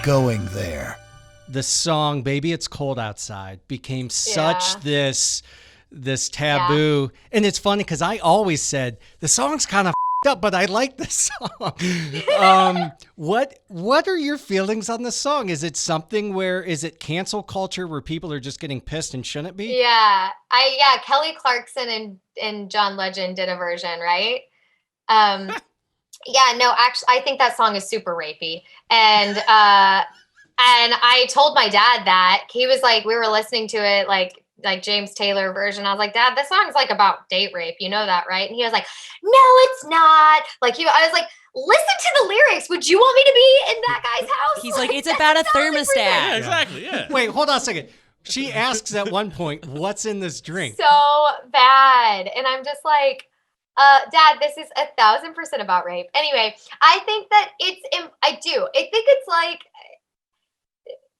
going there. The song "Baby It's Cold Outside" became such this taboo, and it's funny because I always said the song's kind of up, but I like this song. What are your feelings on the song? Is it something where is it cancel culture where people are just getting pissed and shouldn't be? Yeah, Kelly Clarkson and John Legend did a version, right? Yeah, no, actually, I think that song is super rapey, and I told my dad that. He was like, we were listening to it, like James Taylor version. I was like, Dad, this song's like about date rape. You know that, right? And he was like, no, it's not. I was like, listen to the lyrics. Would you want me to be in that guy's house? He's like, it's about a thermostat. Yeah, exactly. Yeah. Wait, hold on a second. She asks at one point, what's in this drink? So bad. And I'm just like, Dad, this is 1,000% about rape. Anyway, I think that I think it's like,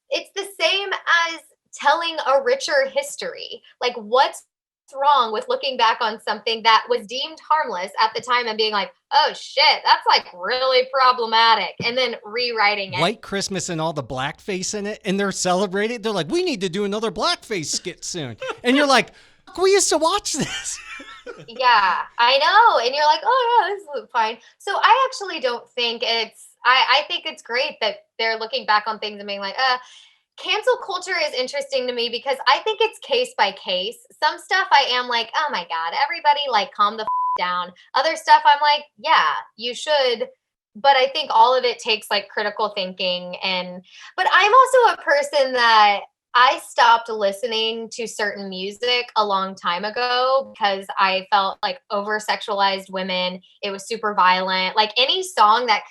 it's the same as telling a richer history. Like, what's wrong with looking back on something that was deemed harmless at the time and being like, oh shit, that's like really problematic, and then rewriting it. White Christmas and all the blackface in it, and they're celebrating. They're like, we need to do another blackface skit soon. And you're like, we used to watch this. Yeah, I know. And you're like, oh yeah, this is fine. So I actually don't think I think it's great that they're looking back on things and being like, cancel culture is interesting to me because I think it's case by case. Some stuff I am like, oh my God, everybody like calm the down. Other stuff I'm like, yeah, you should. But I think all of it takes like critical thinking. But I'm also a person that I stopped listening to certain music a long time ago because I felt like over-sexualized women. It was super violent. Like any song that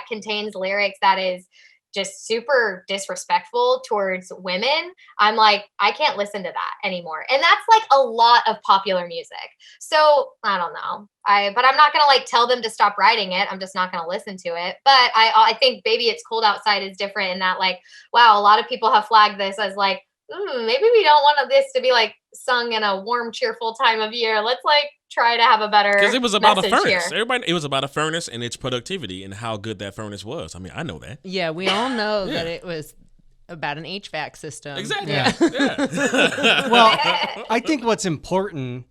contains lyrics that is just super disrespectful towards women, I'm like, I can't listen to that anymore. And that's like a lot of popular music. So I don't know. But I'm not going to like tell them to stop writing it. I'm just not going to listen to it. But I think Baby It's Cold Outside is different in that like, wow, a lot of people have flagged this as like, maybe we don't want this to be like sung in a warm, cheerful time of year. Let's like try to have a better because it was about a furnace. Here. It was about a furnace and its productivity and how good that furnace was. I mean, I know that. Yeah, we all know that it was about an HVAC system. Exactly. Yeah. Well, I think what's important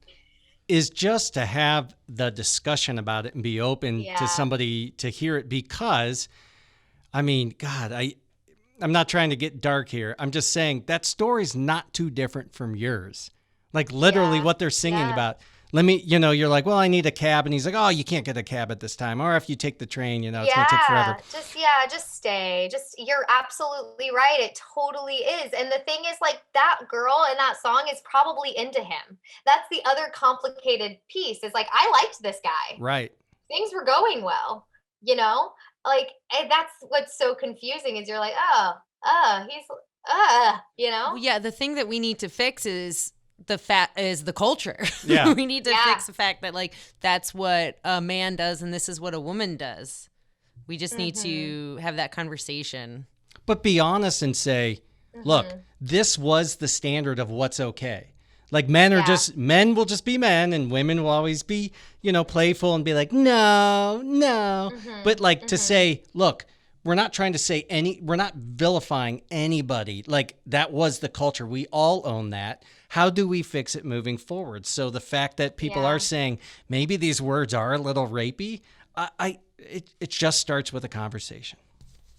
is just to have the discussion about it and be open to somebody to hear it because, I mean, God, I'm not trying to get dark here. I'm just saying that story's not too different from yours. Like literally what they're singing about. You're like, well, I need a cab. And he's like, oh, you can't get a cab at this time. Or if you take the train, it's going to take forever. Just stay. You're absolutely right. It totally is. And the thing is like that girl in that song is probably into him. That's the other complicated piece is like, I liked this guy. Right. Things were going well, like, and that's what's so confusing is you're like, he's, Yeah. The thing that we need to fix is the culture. Yeah. We need to fix the fact that like that's what a man does and this is what a woman does. We just need to have that conversation. But be honest and say, look, this was the standard of what's okay. Like men will just be men and women will always be, playful and be like, no. But like to say, look, we're not trying to say we're not vilifying anybody. Like that was the culture. We all own that. How do we fix it moving forward? So the fact that people are saying maybe these words are a little rapey, it just starts with a conversation.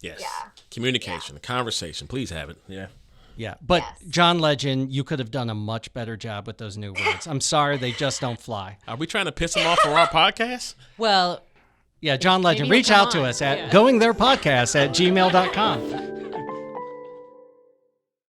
Yes. Yeah. Communication, conversation. Please have it. Yeah. Yeah. But John Legend, you could have done a much better job with those new words. I'm sorry, they just don't fly. Are we trying to piss him off for our podcast? Well, yeah, John Legend, reach out to us at goingtherepodcast@gmail.com.